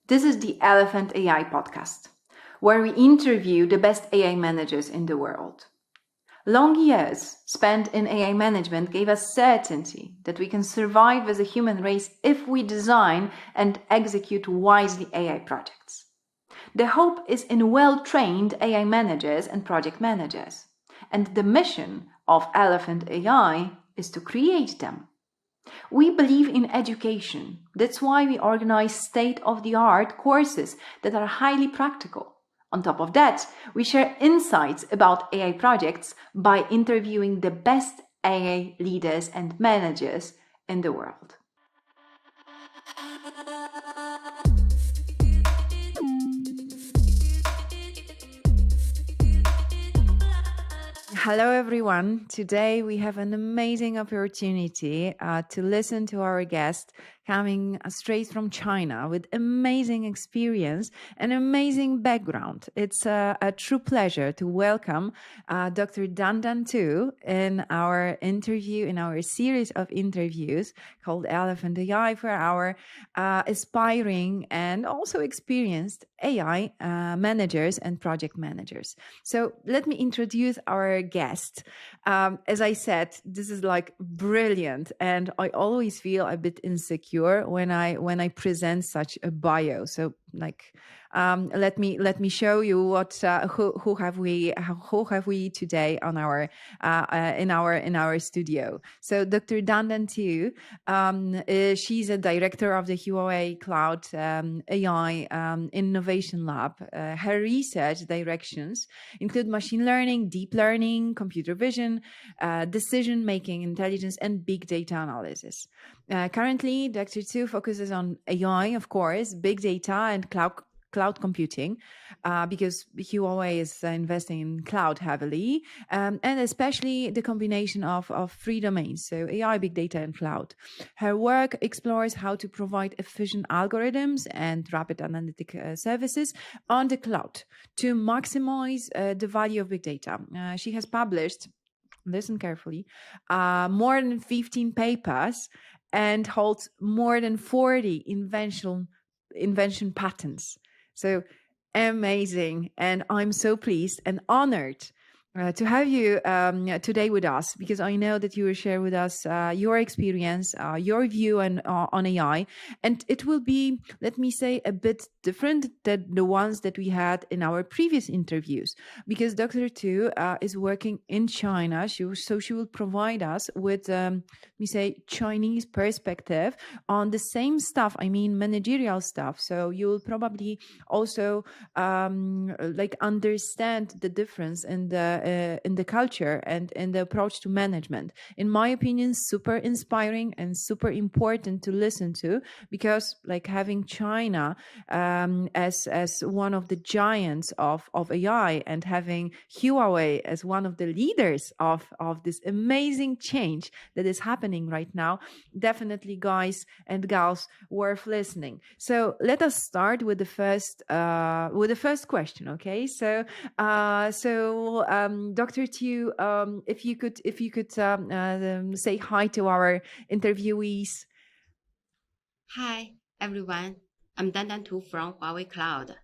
This is the Elephant AI podcast, where we interview the best AI managers in the world. Long years spent in AI management gave us certainty that we can survive as a human race if we design and execute wisely AI projects. The hope is in well-trained AI managers and project managers, and the mission of Elephant AI is to create them. We believe in education. That's why we organize state-of-the-art courses that are highly practical. On top of that, we share insights about AI projects by interviewing the best AI leaders and managers in the world. Hello, everyone. Today we have an amazing opportunity to listen to our guest coming straight from China with amazing experience and amazing background. It's a true pleasure to welcome Dr. Dandan Tu in our interview, in our series of interviews called Elephant AI for our aspiring and also experienced AI managers and project managers. So let me introduce our guest. As I said, this is like brilliant, and I always feel a bit insecure when I present such a bio. So let me show you what who have we today on our in our studio. So Dr. Dandan Tu, she's a director of the Huawei Cloud AI Innovation Lab. Her research directions include machine learning, deep learning, computer vision, decision making, intelligence, and big data analysis. Currently, Dr. Tu focuses on AI, of course, big data, and cloud computing, because Huawei is investing in cloud heavily, and especially the combination of three domains, so AI, big data, and cloud. Her work explores how to provide efficient algorithms and rapid analytic services on the cloud to maximize the value of big data. She has published, listen carefully, more than 15 papers and holds more than 40 invention patents. So amazing. And I'm so pleased and honored to have you today with us, because I know that you will share with us your experience, your view on AI. And it will be, let me say, a bit different than the ones that we had in our previous interviews, because Dr. Tu is working in China. So she will provide us with, let me say, Chinese perspective on the same stuff, I mean, managerial stuff. So you will probably also understand the difference in the culture and in the approach to management. In my opinion, super inspiring and super important to listen to, because having China as one of the giants of AI, and having Huawei as one of the leaders of this amazing change that is happening right now, definitely, guys and gals, worth listening. So let us start with the first question. Okay, so Dr. Tu, if you could say hi to our interviewees. Hi, everyone. I'm Dandan Tu from Huawei Cloud.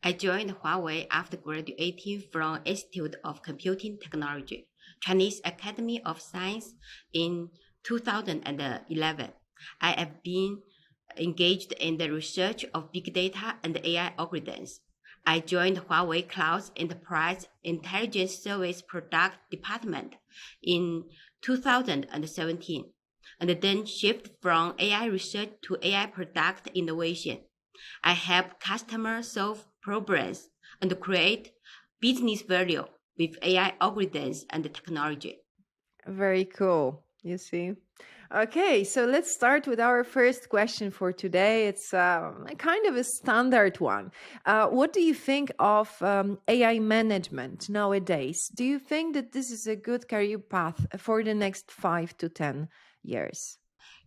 I joined Huawei after graduating from Institute of Computing Technology, Chinese Academy of Science in 2011. I have been engaged in the research of big data and AI algorithms. I joined Huawei Cloud's Enterprise Intelligence Service Product Department in 2017, and then shift from AI research to AI product innovation. I help customers solve problems and create business value with AI algorithms and technology. Very cool. You see. Okay, so let's start with our first question for today. It's kind of a standard one. What do you think of AI management nowadays? Do you think that this is a good career path for the next 5 to 10 years?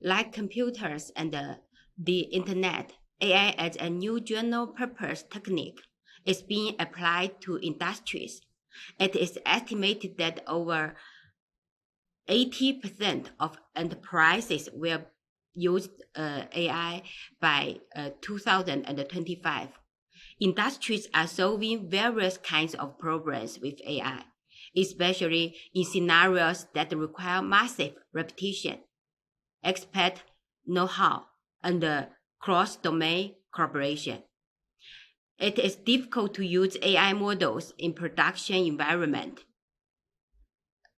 Like computers and the internet, AI as a new general purpose technique is being applied to industries. It is estimated that over 80% of enterprises will use AI by 2025. Industries are solving various kinds of problems with AI, especially in scenarios that require massive repetition, expert know-how, and cross-domain collaboration. It is difficult to use AI models in production environment.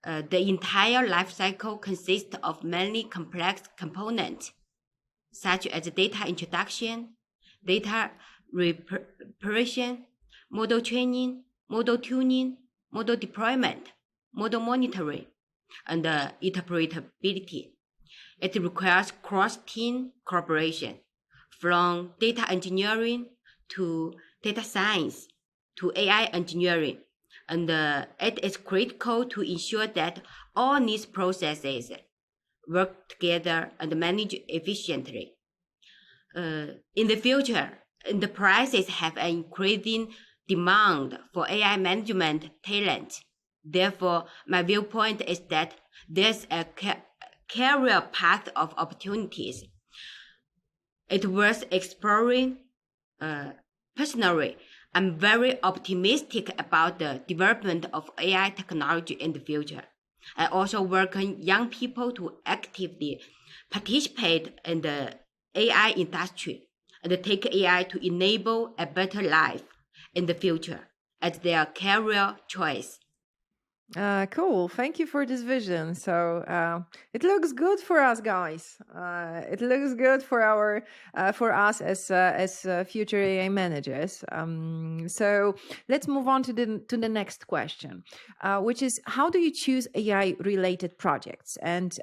The entire lifecycle consists of many complex components, such as data introduction, data preparation, model training, model tuning, model deployment, model monitoring, and interpretability. It requires cross-team collaboration, from data engineering to data science to AI engineering, and it is critical to ensure that all these processes work together and manage efficiently. In the future, enterprises have an increasing demand for AI management talent. Therefore, my viewpoint is that there's a career path of opportunities. It's worth exploring. Personally, I'm very optimistic about the development of AI technology in the future. I also welcome young people to actively participate in the AI industry and take AI to enable a better life in the future as their career choice. Cool. Thank you for this vision. So it looks good for us, guys. It looks good for our for us as future AI managers. So let's move on to the next question, which is how do you choose AI related projects and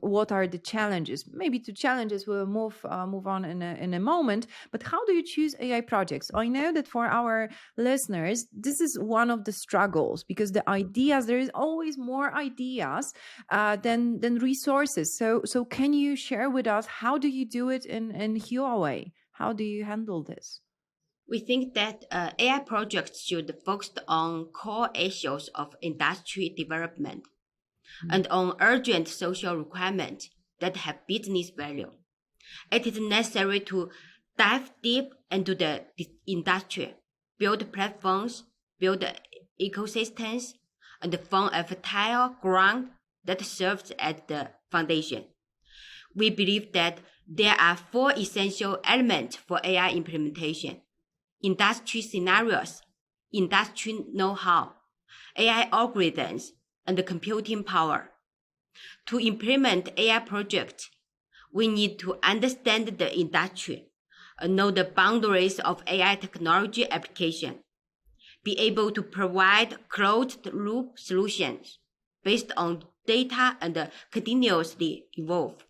what are the challenges? Maybe the challenges will move on in a moment. But how do you choose AI projects? I know that for our listeners, this is one of the struggles because the ideas, there is always more ideas than resources. So can you share with us how do you do it in Huawei? How do you handle this? We think that AI projects should focus on core issues of industry development and on urgent social requirements that have business value. It is necessary to dive deep into the industry, build platforms, build ecosystems, and form a fertile ground that serves as the foundation. We believe that there are four essential elements for AI implementation: industry scenarios, industry know-how, AI algorithms, and computing power. To implement AI projects, we need to understand the industry, know the boundaries of AI technology application, be able to provide closed-loop solutions based on data and continuously evolve.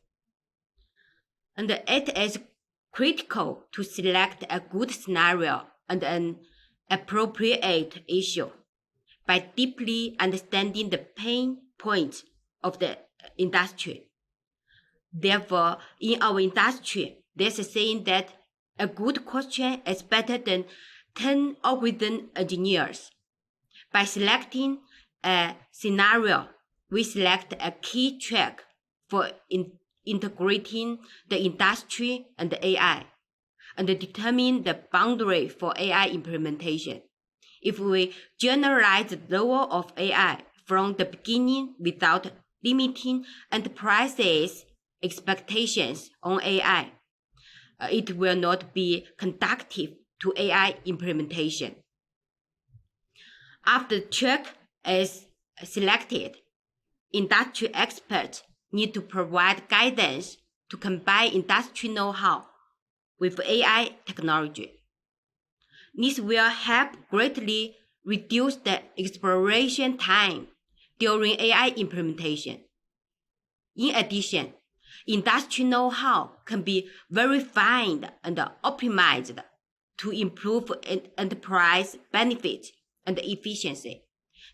And it is critical to select a good scenario and an appropriate issue by deeply understanding the pain points of the industry. Therefore, in our industry, there's a saying that a good question is better than 10 algorithm engineers. By selecting a scenario, we select a key track for integrating the industry and the AI, and determine the boundary for AI implementation. If we generalize the role of AI from the beginning without limiting enterprises' expectations on AI, it will not be conducive to AI implementation. After the track is selected, industry experts need to provide guidance to combine industry know-how with AI technology. This will help greatly reduce the exploration time during AI implementation. In addition, industry know-how can be verified and optimized to improve enterprise benefits and efficiency.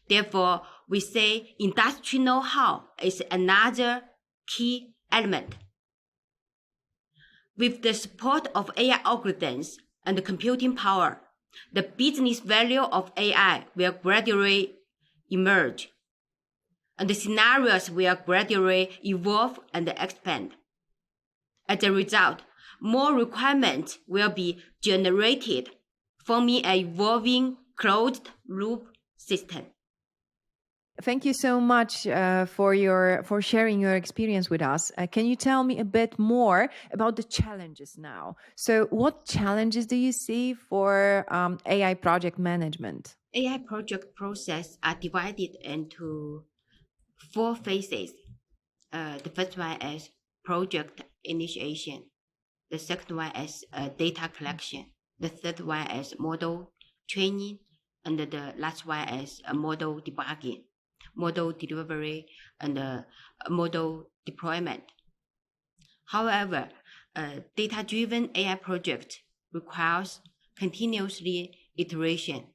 Therefore, we say industry know-how is another key element. With the support of AI algorithms and computing power, the business value of AI will gradually emerge, and the scenarios will gradually evolve and expand. As a result, more requirements will be generated, forming an evolving closed-loop system. Thank you so much for sharing your experience with us. Can you tell me a bit more about the challenges now? So, what challenges do you see for AI project management? AI project process are divided into 4 phases. The first one is project initiation. The second one is data collection. The third one is model training. And the last one is model debugging, model delivery, and model deployment. However, data-driven AI project requires continuously iteration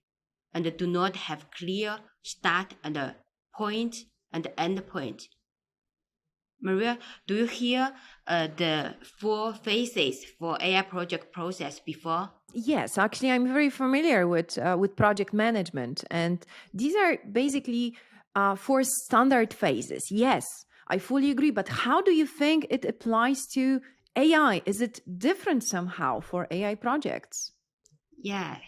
and do not have clear start and point and end point. Maria, do you hear the 4 phases for AI project process before? Yes, actually, I'm very familiar with project management, and these are basically 4 standard phases. Yes, I fully agree. But how do you think it applies to AI? Is it different somehow for AI projects? Yes,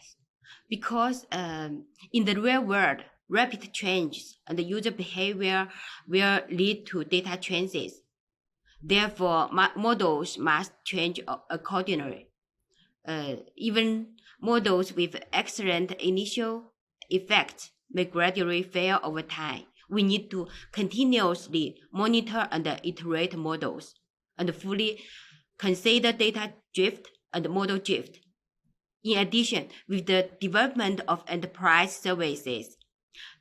because in the real world, rapid changes and user behavior will lead to data changes. Therefore, models must change accordingly. Even models with excellent initial effects may gradually fail over time. We need to continuously monitor and iterate models and fully consider data drift and model drift. In addition, with the development of enterprise services,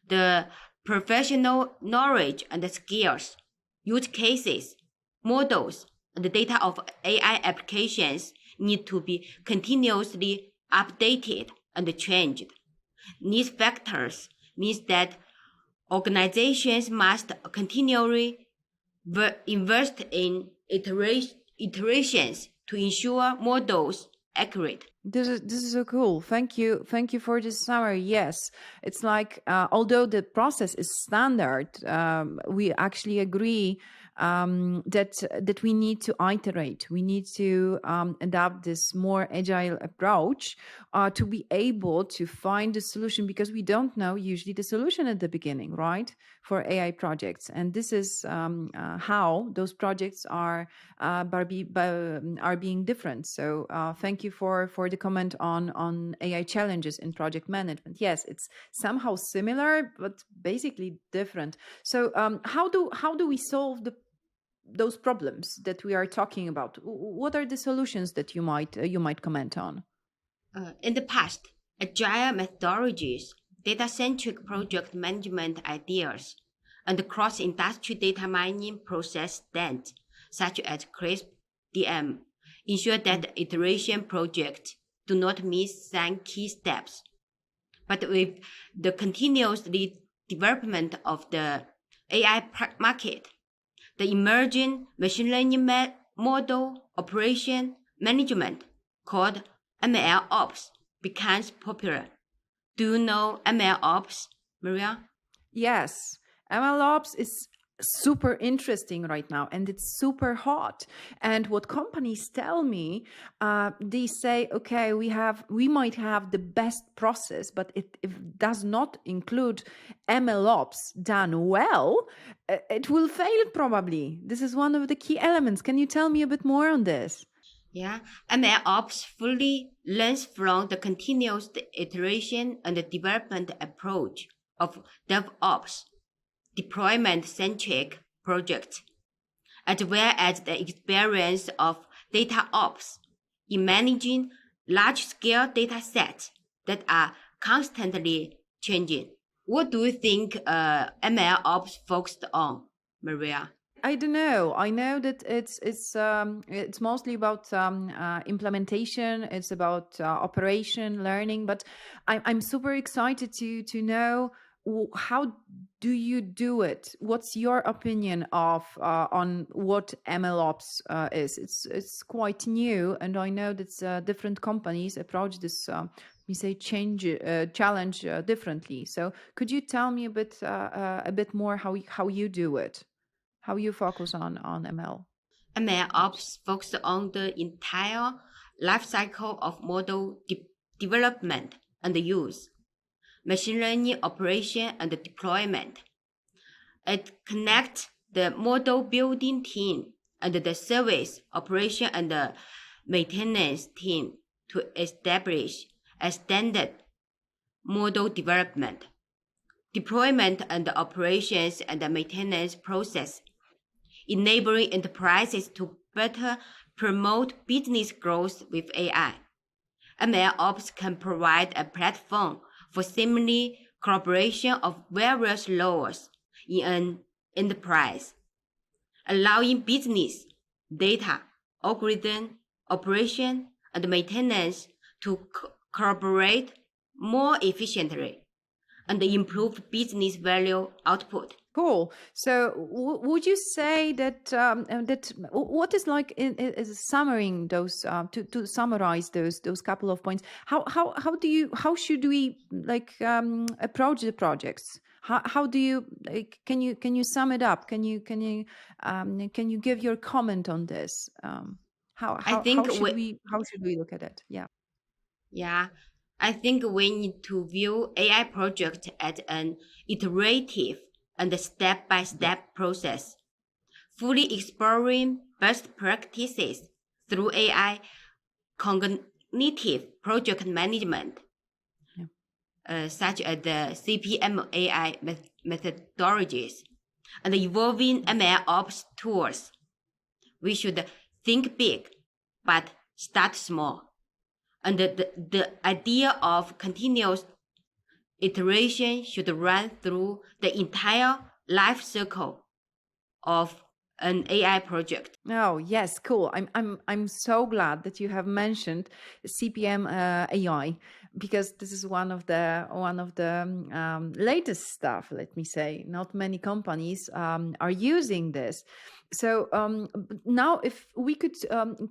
the professional knowledge and skills, use cases, models, and the data of AI applications need to be continuously updated and changed. These factors means that organizations must continually invest in iterations to ensure models accurate. This is so cool. Thank you for this summary. Yes, it's like although the process is standard, we actually agree that we need to iterate. We need to adopt this more agile approach to be able to find the solution, because we don't know usually the solution at the beginning, right? For AI projects, and this is how those projects are being different. So thank you for the comment on AI challenges in project management. Yes, it's somehow similar but basically different. So how do we solve those problems that we are talking about? What are the solutions that you might comment on? In the past, agile methodologies, data-centric project management ideas, and cross-industry data mining process standards, such as CRISP DM, ensure that iteration projects do not miss some key steps. But with the continuous development of the AI market, the emerging machine learning model operation management, called ML Ops, becomes popular. Do you know ML Ops, Maria? Yes, MLOps is super interesting right now, and it's super hot. And what companies tell me, they say, okay, we might have the best process, but if it does not include MLOps done well, it will fail probably. This is one of the key elements. Can you tell me a bit more on this? Yeah, ML Ops fully learns from the continuous iteration and the development approach of DevOps, deployment-centric projects, as well as the experience of data ops in managing large-scale data sets that are constantly changing. What do you think ML Ops focused on, Maria? I don't know. I know that it's mostly about implementation. It's about operation, learning. But I'm super excited to know how do you do it? What's your opinion of on what MLOps is? It's quite new, and I know that different companies approach this. We say challenge differently. So could you tell me a bit more how you do it? How you focus on ML? MLOps focus on the entire life cycle of model development and use, machine learning operation and deployment. It connects the model building team and the service operation and the maintenance team to establish a standard model development, deployment and operations and the maintenance process, enabling enterprises to better promote business growth with AI. MLOps can provide a platform for seamless collaboration of various roles in an enterprise, allowing business, data, algorithm, operation, and maintenance to collaborate more efficiently and improve business value output. Cool. So, would you say that what is like is summarizing those to summarize those couple of points? How should we like approach the projects? How do you like? Can you sum it up? Can you give your comment on this? I think how should we look at it? Yeah, I think we need to view AI project as an iterative and step-by-step process, fully exploring best practices through AI cognitive project management, such as the CPM AI methodologies, and evolving ML ops tools. We should think big, but start small. And the idea of continuous iteration should run through the entire life cycle of an AI project. Oh yes, cool. I'm so glad that you have mentioned CPM AI, because this is one of the latest stuff. Let me say, not many companies are using this. So now, if we could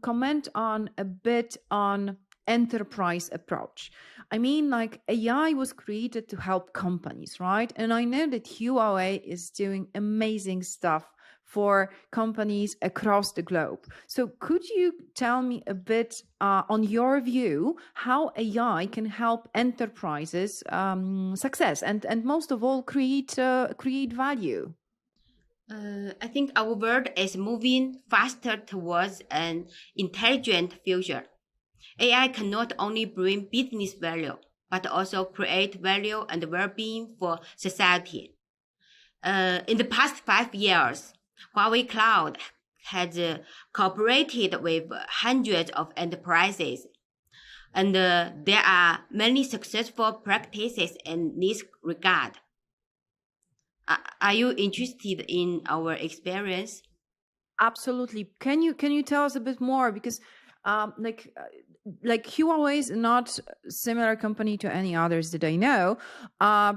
comment on a bit on enterprise approach. I mean, like AI was created to help companies, right? And I know that Huawei is doing amazing stuff for companies across the globe. So could you tell me a bit on your view how AI can help enterprises success and most of all create value? I think our world is moving faster towards an intelligent future. AI can not only bring business value, but also create value and well-being for society. In the past 5 years, Huawei Cloud has cooperated with hundreds of enterprises, and there are many successful practices in this regard. Are you interested in our experience? Absolutely. Can you tell us a bit more? Because like Huawei is not a similar company to any others that I know,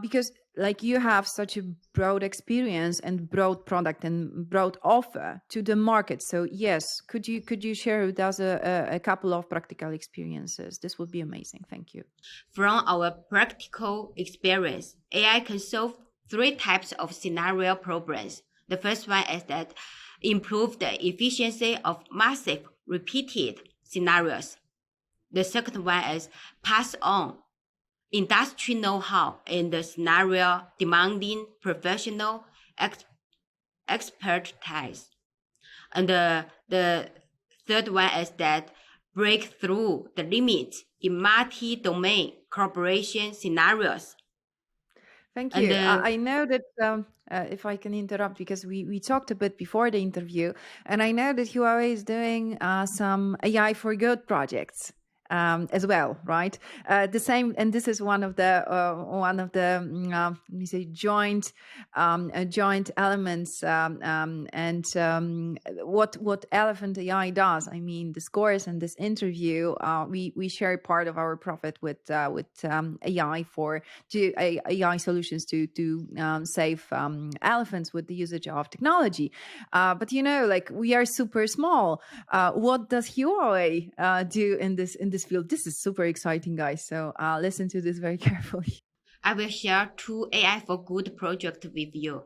because like you have such a broad experience and broad product and broad offer to the market. So yes, could you share with us a couple of practical experiences? This would be amazing. Thank you. From our practical experience, AI can solve 3 types of scenario problems. The first one is that improve the efficiency of massive repeated scenarios. The second one is pass on industry know-how in the scenario demanding professional expertise. And the third one is that break through the limits in multi-domain collaboration scenarios. Thank you. I know that if I can interrupt, because we talked a bit before the interview, and I know that Huawei is doing some AI for good projects as well, right? The same, and this is one of the let me say joint elements. And what Elephant AI does, I mean, the scores in this interview, we share part of our profit with AI AI solutions to save elephants with the usage of technology. But like we are super small. What does Huawei do in this field? This is super exciting, guys. So listen to this very carefully. I will share 2 AI for good projects with you.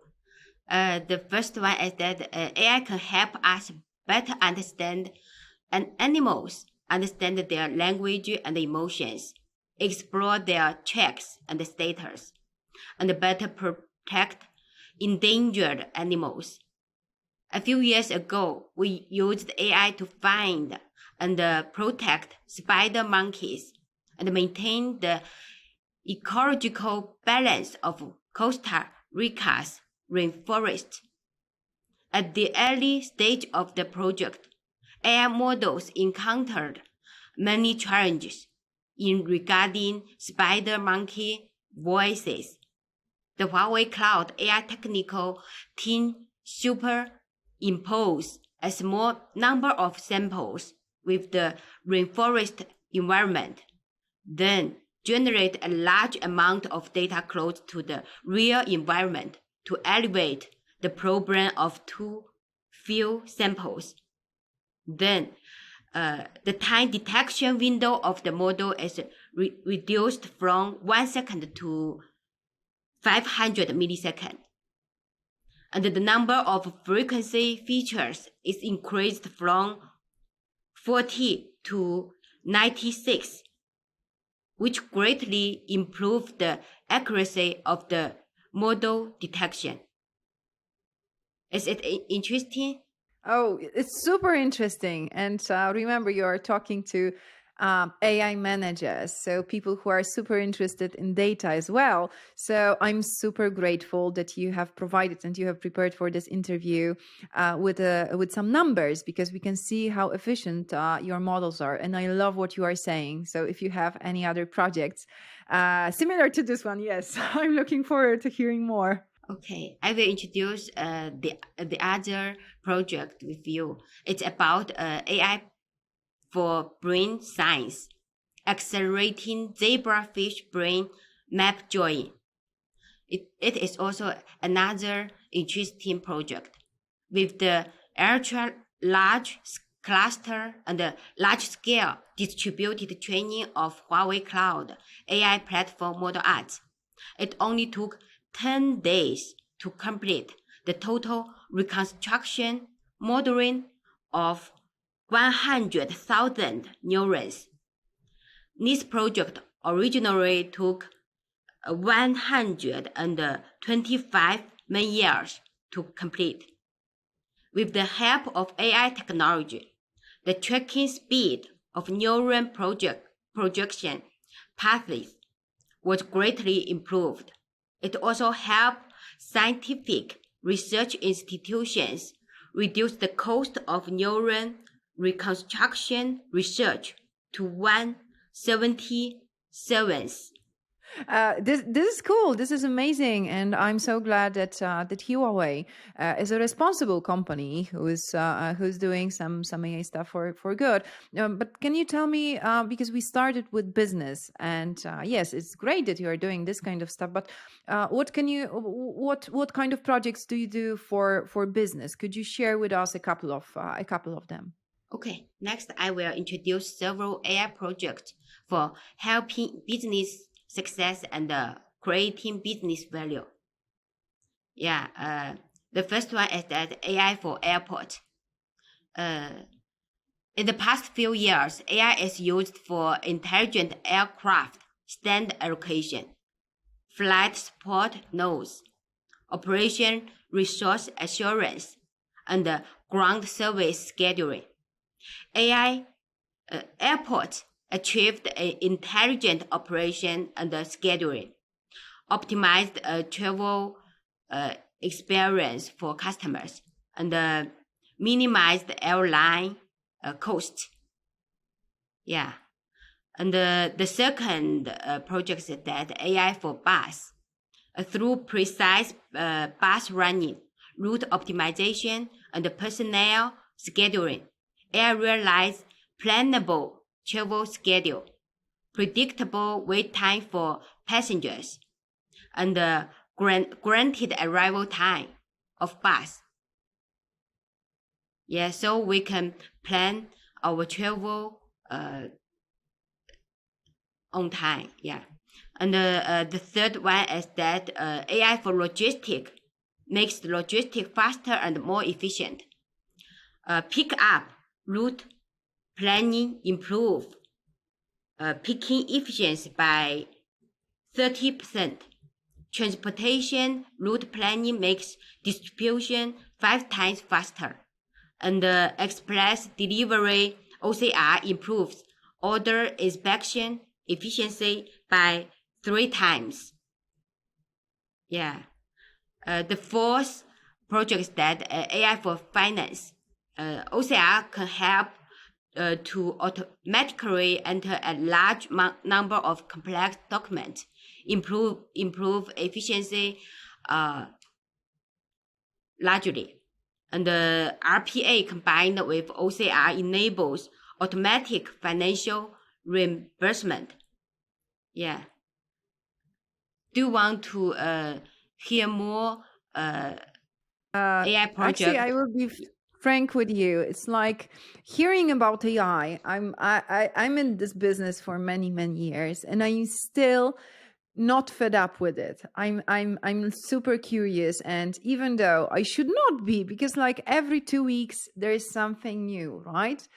The first one is that AI can help us better understand animals, understand their language and emotions, explore their tracks and status, and better protect endangered animals. A few years ago, we used AI to find and protect spider monkeys and maintain the ecological balance of Costa Rica's rainforest. At the early stage of the project, AI models encountered many challenges in regarding spider monkey voices. The Huawei Cloud AI technical team impose a small number of samples with the rainforest environment, then generate a large amount of data close to the real environment to elevate the problem of too few samples. Then the time detection window of the model is reduced from 1 second to 500 milliseconds. And the number of frequency features is increased from 40 to 96, which greatly improved the accuracy of the model detection. Is it interesting? Oh, it's super interesting. And remember, you are talking to AI managers, so people who are super interested in data as well. So I'm super grateful that you have provided and you have prepared for this interview with some numbers, because we can see how efficient your models are. And I love what you are saying. So if you have any other projects similar to this one, yes, I'm looking forward to hearing more. Okay, I will introduce the other project with you. It's about AI for brain science, accelerating zebrafish brain map join. It is also another interesting project. With the ultra large cluster and the large scale distributed training of Huawei Cloud AI platform model ads, it only took 10 days to complete the total reconstruction modeling of 100,000 neurons. This project originally took 125 years to complete. With the help of AI technology, the tracking speed of neuron projection pathways was greatly improved. It also helped scientific research institutions reduce the cost of neuron reconstruction research to 1/77. This is cool. This is amazing, and I'm so glad that that Huawei is a responsible company who's doing some AI stuff for good. But can you tell me, because we started with business, and yes, it's great that you are doing this kind of stuff. But what kind of projects do you do for business? Could you share with us a couple of them? Okay, next I will introduce several AI projects for helping business success and creating business value. The first one is that AI for airport. In the past few years, AI is used for intelligent aircraft stand allocation, flight support nodes, operation resource assurance, and ground service scheduling. AI airport achieved intelligent operation and scheduling, optimized travel experience for customers, and minimized airline cost. Yeah. And the second project is that AI for bus. Through precise bus running, route optimization, and personnel scheduling, AI realized plannable travel schedule, predictable wait time for passengers, and granted arrival time of bus. Yeah, so we can plan our travel on time. Yeah, and the third one is that AI for logistics makes logistics faster and more efficient. Pick up route planning improve picking efficiency by 30%. Transportation route planning makes distribution 5 times faster. And express delivery OCR improves order inspection efficiency by 3 times. Yeah. The fourth project is that AI for finance. OCR can help to automatically enter a large number of complex documents, improve efficiency largely. And the RPA combined with OCR enables automatic financial reimbursement. Yeah. Do you want to hear more AI project? Actually, I will be frank with you. It's like hearing about AI. I'm in this business for many years, and I'm still not fed up with it. I'm super curious, and even though I should not be, because like every 2 weeks there is something new, right?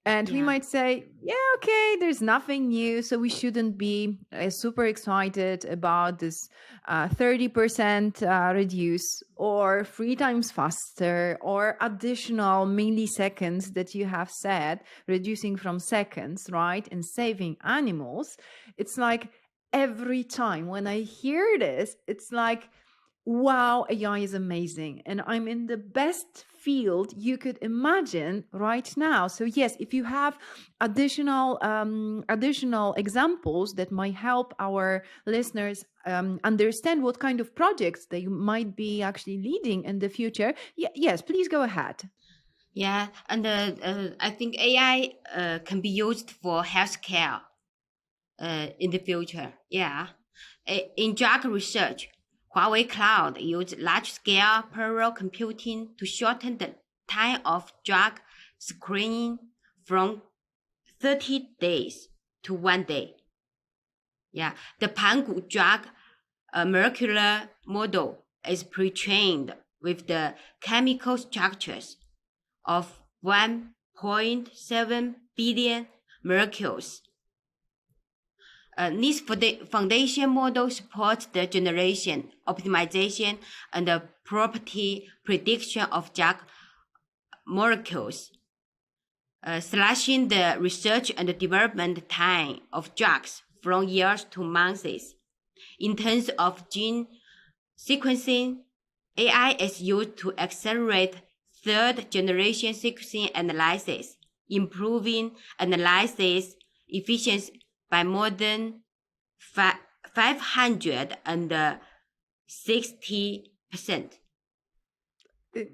And we might say, yeah, okay, there's nothing new, so we shouldn't be super excited about this 30% reduce or 3 times faster or additional milliseconds that you have said, reducing from seconds, right? And saving animals. It's like every time when I hear this, it's like, wow, AI is amazing. And I'm in the best field you could imagine right now. So yes, if you have additional examples that might help our listeners understand what kind of projects they might be actually leading in the future, yes, please go ahead. Yeah, and I think AI can be used for healthcare in the future. Yeah, in drug research, Huawei Cloud used large-scale parallel computing to shorten the time of drug screening from 30 days to 1 day. Yeah, the Pangu drug molecular model is pre-trained with the chemical structures of 1.7 billion molecules. This foundation model supports the generation, optimization, and the property prediction of drug molecules, slashing the research and development time of drugs from years to months. In terms of gene sequencing, AI is used to accelerate third-generation sequencing analysis, improving analysis efficiency by more than 560%.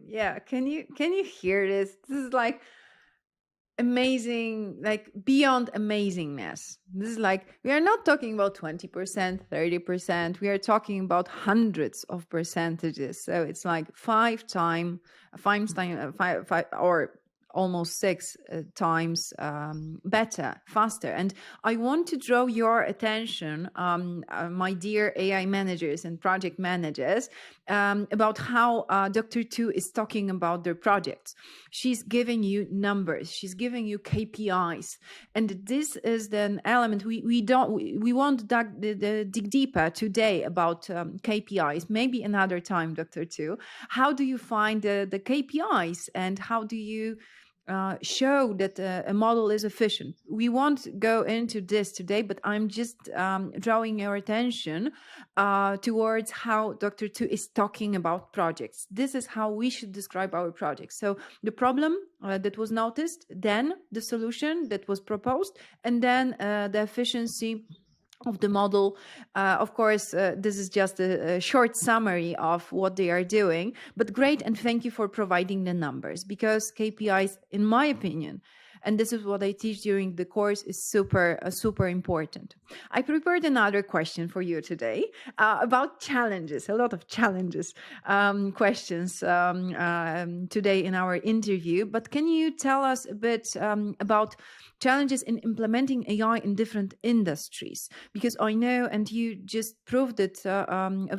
Yeah, can you hear this? This is like amazing, like beyond amazingness. This is like, we are not talking about 20%, 30%. We are talking about hundreds of percentages. So it's like five or almost 6 times better, faster. And I want to draw your attention, my dear AI managers and project managers, about how Dr. Tu is talking about their projects. She's giving you numbers, she's giving you KPIs, and this is the element we won't dig deeper today about KPIs. Maybe another time, Dr. Tu. How do you find the KPIs, and how do you show that a model is efficient? We won't go into this today, but I'm just drawing your attention towards how Dr. Tu is talking about projects. This is how we should describe our projects. So the problem that was noticed, then the solution that was proposed, and then the efficiency of the model. Of course, this is just a short summary of what they are doing, but great, and thank you for providing the numbers, because KPIs, in my opinion, and this is what I teach during the course, is super important. I prepared another question for you today about challenges, a lot of challenges questions today in our interview. But can you tell us a bit about challenges in implementing AI in different industries. Because I know, and you just proved it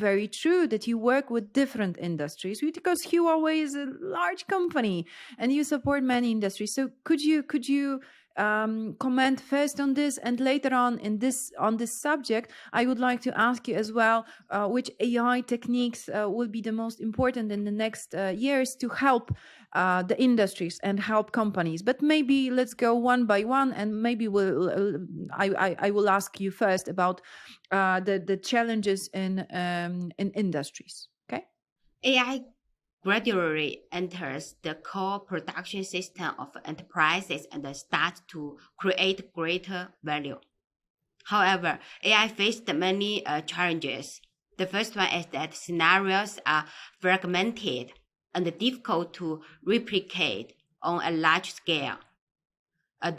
very true, that you work with different industries, because Huawei is a large company and you support many industries. So could you comment first on this, and later on on this subject, I would like to ask you as well which AI techniques will be the most important in the next years to help the industries and help companies. But maybe let's go one by one, and maybe I will ask you first about the challenges in industries. Okay. AI gradually enters the core production system of enterprises and starts to create greater value. However, AI faced many challenges. The first one is that scenarios are fragmented and difficult to replicate on a large scale.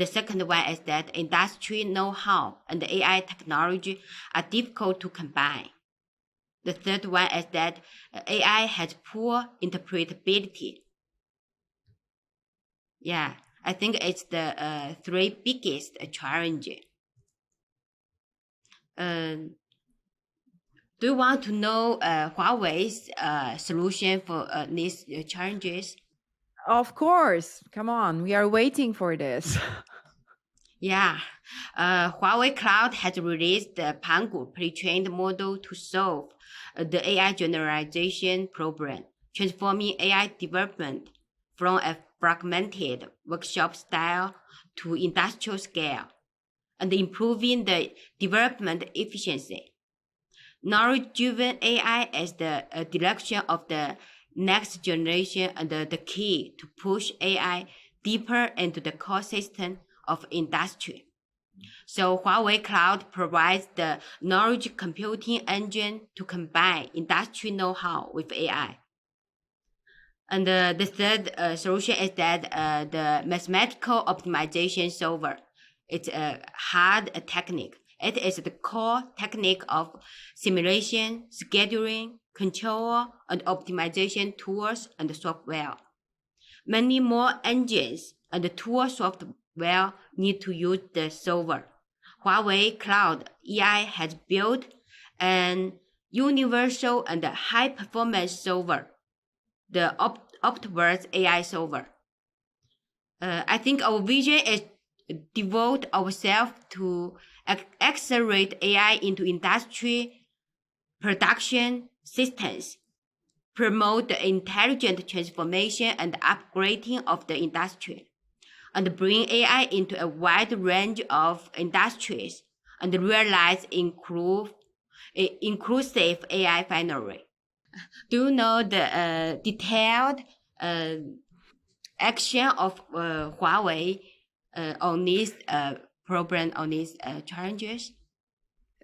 The second one is that industry know-how and AI technology are difficult to combine. The third one is that AI has poor interpretability. Yeah, I think it's the three biggest challenges. Do you want to know Huawei's solution for these challenges? Of course. Come on. We are waiting for this. Yeah, Huawei Cloud has released the Pangu pre-trained model to solve the AI generalization problem, transforming AI development from a fragmented workshop style to industrial scale, and improving the development efficiency. Knowledge-driven AI is the direction of the next generation and the key to push AI deeper into the core system of industry. So Huawei Cloud provides the knowledge computing engine to combine industry know-how with AI. And the third solution is that the mathematical optimization solver. It's a hard technique. It is the core technique of simulation, scheduling, control, and optimization tools and software. Many more engines and tool software need to use the solver. Huawei Cloud AI has built an universal and high-performance solver, the Optiverse AI solver. I think our vision is devote ourselves to accelerate AI into industry production systems, promote the intelligent transformation and upgrading of the industry, and bring AI into a wide range of industries and realize inclusive AI finally. Do you know the detailed action of Huawei on this problem, on these challenges?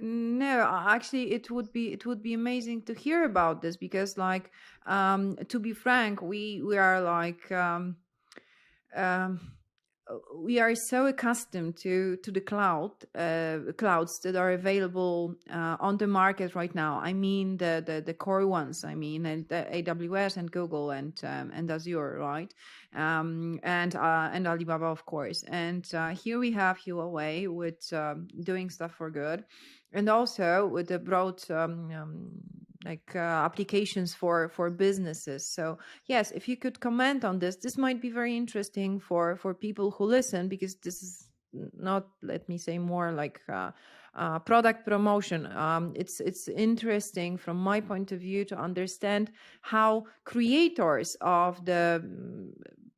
No, actually, it would be amazing to hear about this, because, like, to be frank, we are like um, we are so accustomed to the clouds that are available on the market right now. I mean the core ones. I mean, and AWS and Google and Azure, right? And Alibaba, of course. And here we have Huawei with doing stuff for good, and also with the broad applications for businesses. So yes, if you could comment on this might be very interesting for people who listen, because this is not, let me say, more like product promotion. It's interesting from my point of view to understand how creators of the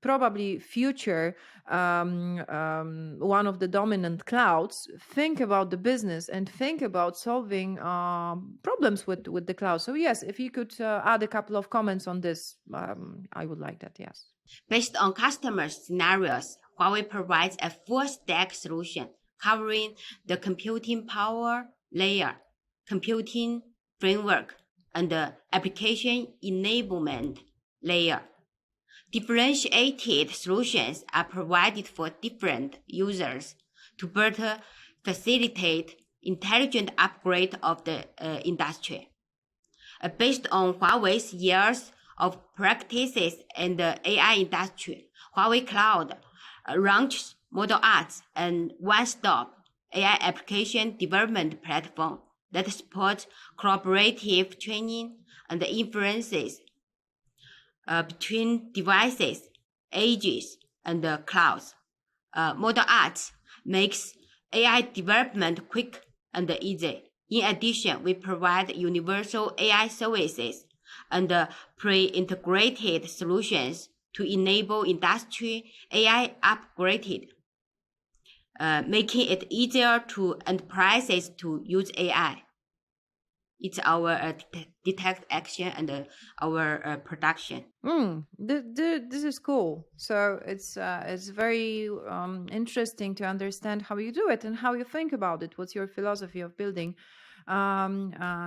probably future one of the dominant clouds think about the business and think about solving problems with the cloud. So yes, if you could add a couple of comments on this, I would like that. Yes. Based on customer scenarios, Huawei provides a full stack solution covering the computing power layer, computing framework, and the application enablement layer. Differentiated solutions are provided for different users to better facilitate intelligent upgrade of the industry. Based on Huawei's years of practices in the AI industry, Huawei Cloud launched Model Arts, and one-stop AI application development platform that supports collaborative training and inferences between devices, edges, and clouds. Model Arts makes AI development quick and easy. In addition, we provide universal AI services and pre-integrated solutions to enable industry AI upgraded, making it easier to enterprises to use AI. It's our detect action and our production. This is cool. So it's very interesting to understand how you do it and how you think about it. What's your philosophy of building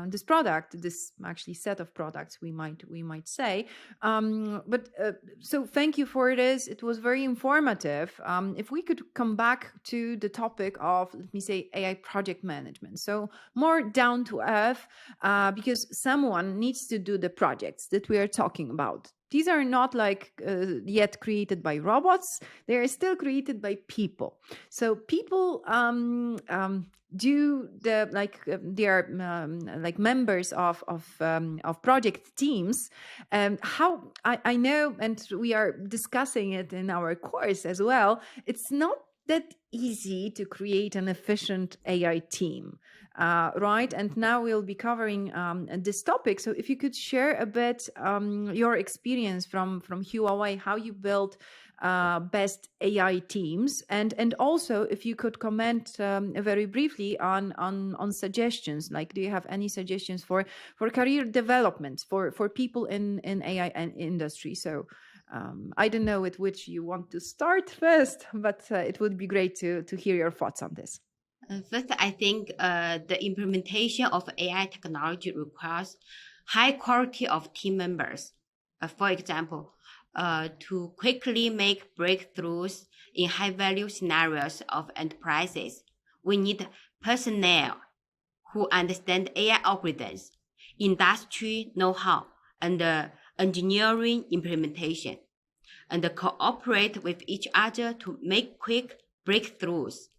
this product, this actually set of products, we might say. So thank you for this. It was very informative. If we could come back to the topic of, let me say, AI project management, so more down to earth, because someone needs to do the projects that we are talking about. These are not like yet created by robots. They are still created by people. So people do the they are like members of project teams. How I know, and we are discussing it in our course as well. It's not that easy to create an efficient AI team, right? And now we'll be covering this topic. So if you could share a bit your experience from Huawei, how you built best AI teams, and also if you could comment very briefly on suggestions. Like, do you have any suggestions for career development for people in AI and industry? So I don't know with which you want to start first, but it would be great to hear your thoughts on this. First, I think the implementation of AI technology requires high quality of team members. For example, to quickly make breakthroughs in high-value scenarios of enterprises, we need personnel who understand AI algorithms, industry know-how, and engineering implementation, and cooperate with each other to make quick breakthroughs.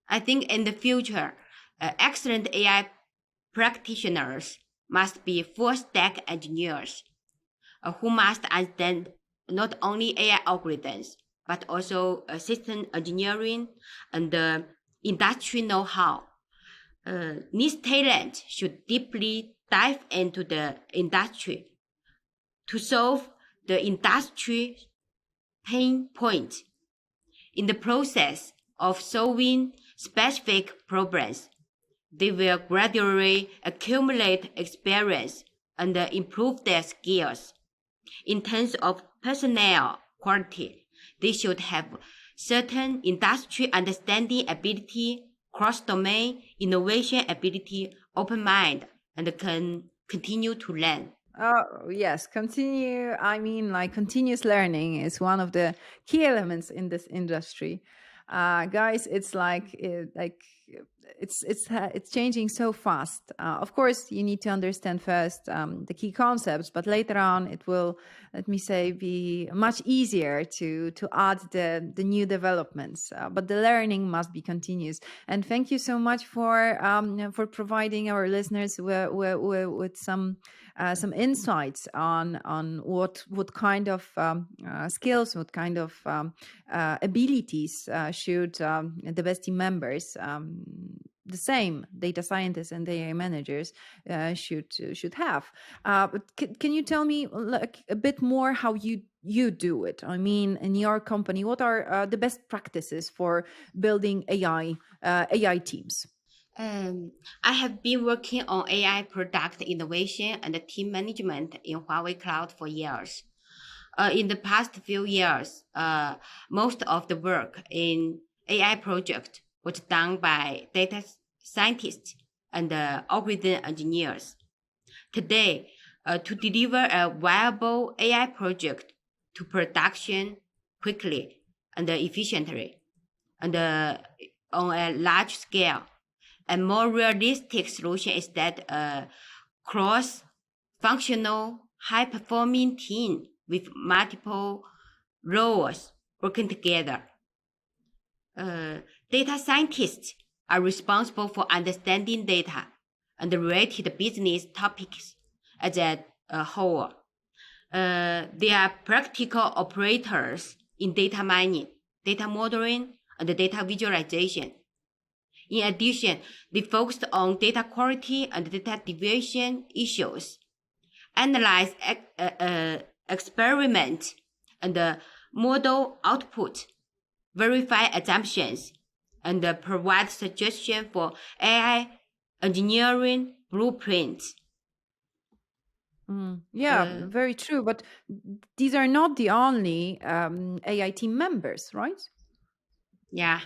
I think in the future, excellent AI practitioners must be full-stack engineers who must understand not only AI algorithms, but also system engineering and industry know-how. These talent should deeply dive into the industry to solve the industry pain points. In the process of solving specific problems, they will gradually accumulate experience and improve their skills. In terms of personnel quality, they should have certain industry understanding ability, cross-domain innovation ability, open mind, and can continue to learn. Oh, yes, continue. I mean, like, continuous learning is one of the key elements in this industry. Guys, it's it's changing so fast. Of course, you need to understand first the key concepts, but later on, it will, let me say, be much easier to add the new developments. But the learning must be continuous. And thank you so much for providing our listeners with some insights on what kind of skills, what kind of abilities should the best team members, the same data scientists and AI managers, should have. But can you tell me like a bit more how you do it? I mean, in your company, what are the best practices for building AI teams? I have been working on AI product innovation and team management in Huawei Cloud for years. In the past few years, most of the work in AI project was done by data scientists and algorithm engineers. Today, to deliver a viable AI project to production quickly and efficiently and on a large scale, a more realistic solution is that a cross-functional, high-performing team with multiple roles working together. Data scientists are responsible for understanding data and related business topics as a whole. They are practical operators in data mining, data modeling, and data visualization. In addition, they focused on data quality and data deviation issues, analyze experiment and model output, verify assumptions, and provide suggestions for AI engineering blueprints. Yeah, very true. But these are not the only AI team members, right? Yeah.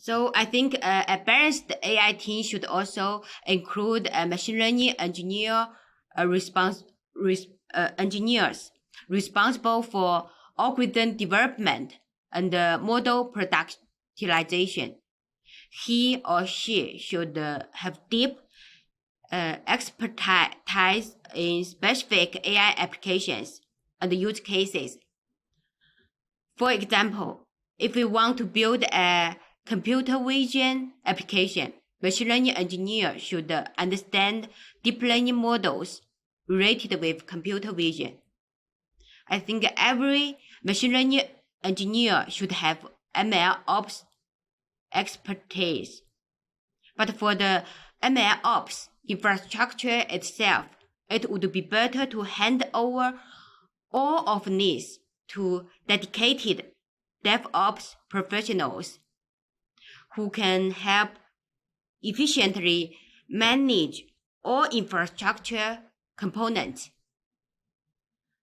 So I think a balanced AI team should also include a machine learning engineer, engineers responsible for algorithm development and model productization. He or she should have deep expertise in specific AI applications and use cases. For example, if we want to build a computer vision application, machine learning engineer should understand deep learning models related with computer vision. I think every machine learning engineer should have ML ops expertise. But for the ML ops infrastructure itself, it would be better to hand over all of this to dedicated DevOps professionals who can help efficiently manage all infrastructure components.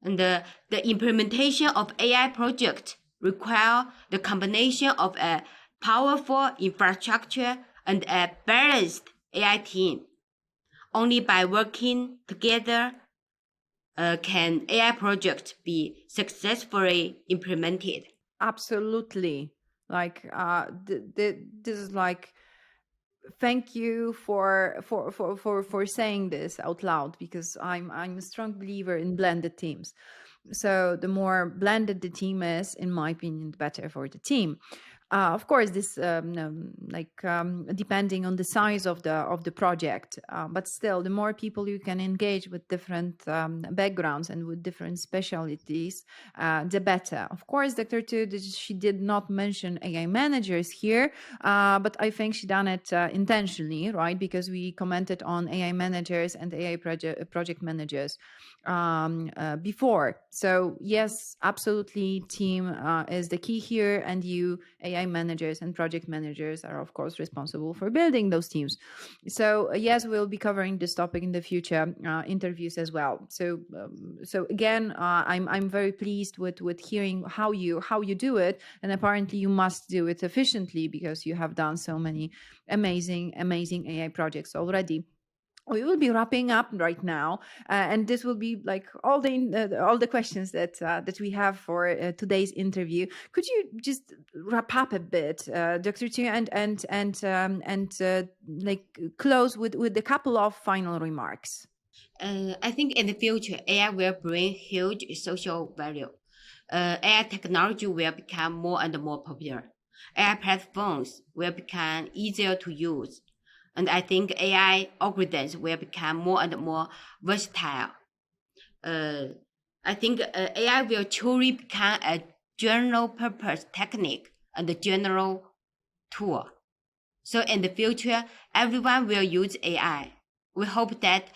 And the implementation of AI projects require the combination of a powerful infrastructure and a balanced AI team. Only by working together can AI projects be successfully implemented. Absolutely. Like this is like, thank you for saying this out loud, because I'm a strong believer in blended teams. So the more blended the team is, in my opinion, the better for the team. Of course, this depending on the size of the project, but still, the more people you can engage with different backgrounds and with different specialties, the better. Of course, Dr. Tu, she did not mention AI managers here, but I think she done it intentionally, right? Because we commented on AI managers and AI project managers before. So yes, absolutely, team is the key here, and you AI managers and project managers are of course responsible for building those teams. So yes, we'll be covering this topic in the future interviews as well. So again, I'm very pleased with hearing how you do it, and apparently you must do it efficiently because you have done so many amazing AI projects already. We will be wrapping up right now, and this will be like all the questions that we have for today's interview. Could you just wrap up a bit, Dr. Tu, and like close with a couple of final remarks? I think in the future, AI will bring huge social value. AI technology will become more and more popular. AI platforms will become easier to use. And I think AI algorithms will become more and more versatile. I think AI will truly become a general purpose technique and a general tool. So in the future, everyone will use AI. We hope that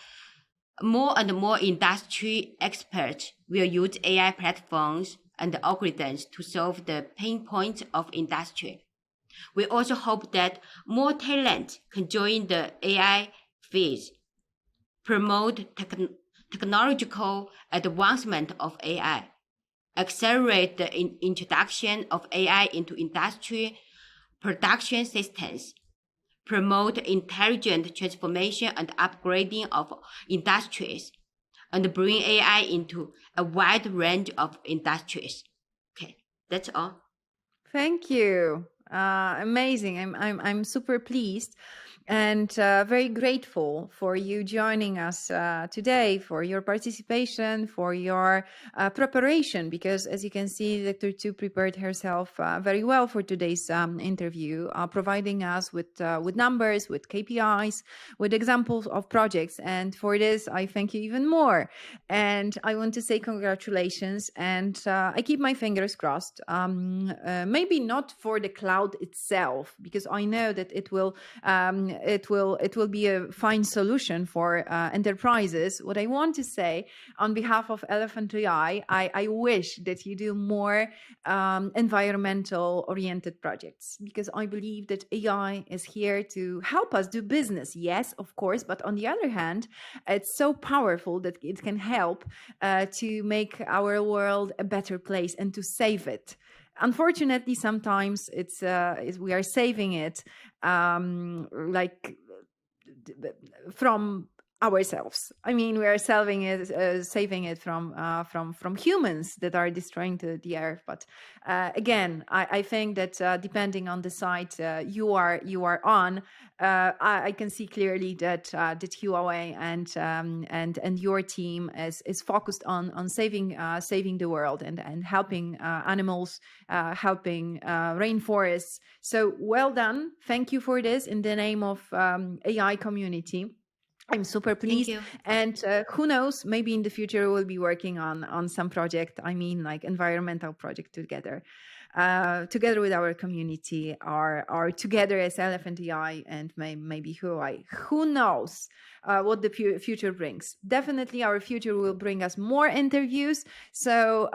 more and more industry experts will use AI platforms and algorithms to solve the pain points of industry. We also hope that more talent can join the AI field, promote technological advancement of AI, accelerate the introduction of AI into industry production systems, promote intelligent transformation and upgrading of industries, and bring AI into a wide range of industries. Okay, that's all. Thank you. Amazing. I'm super pleased and very grateful for you joining us today, for your participation, for your preparation, because as you can see, Dr. Tu prepared herself very well for today's interview, providing us with numbers, with KPIs, with examples of projects. And for this, I thank you even more. And I want to say congratulations. And I keep my fingers crossed. Maybe not for the cloud itself, because I know that it will be a fine solution for enterprises. What I want to say on behalf of Elephant AI, I wish that you do more environmental oriented projects, because I believe that AI is here to help us do business. Yes, of course, but on the other hand, it's so powerful that it can help to make our world a better place and to save it. Unfortunately, sometimes we are saving it from ourselves. I mean, we are saving it from humans that are destroying the earth. But again, I think that depending on the side you are on, I can see clearly that Huawei and your team is focused on saving the world and helping animals, helping rainforests. So well done. Thank you for this in the name of AI community. I'm super pleased. Thank you. And who knows, maybe in the future we'll be working on some project, I mean like environmental project together with our community, or together as Elephant AI and maybe Huawei. Who knows what the future brings. Definitely our future will bring us more interviews. So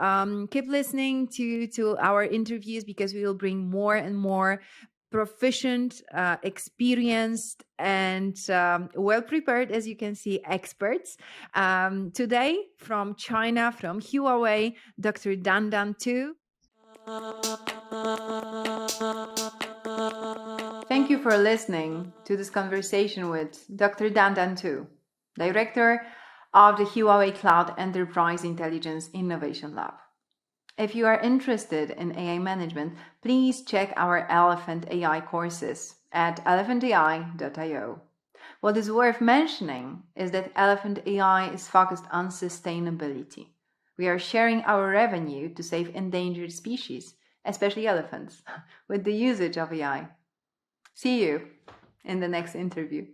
keep listening to our interviews, because we will bring more and more proficient, experienced, and well prepared, as you can see, experts. Today, from China, from Huawei, Dr. Dandan Tu. Thank you for listening to this conversation with Dr. Dandan Tu, Director of the Huawei Cloud Enterprise Intelligence Innovation Lab. If you are interested in AI management, please check our Elephant AI courses at elephantai.io. What is worth mentioning is that Elephant AI is focused on sustainability. We are sharing our revenue to save endangered species, especially elephants, with the usage of AI. See you in the next interview.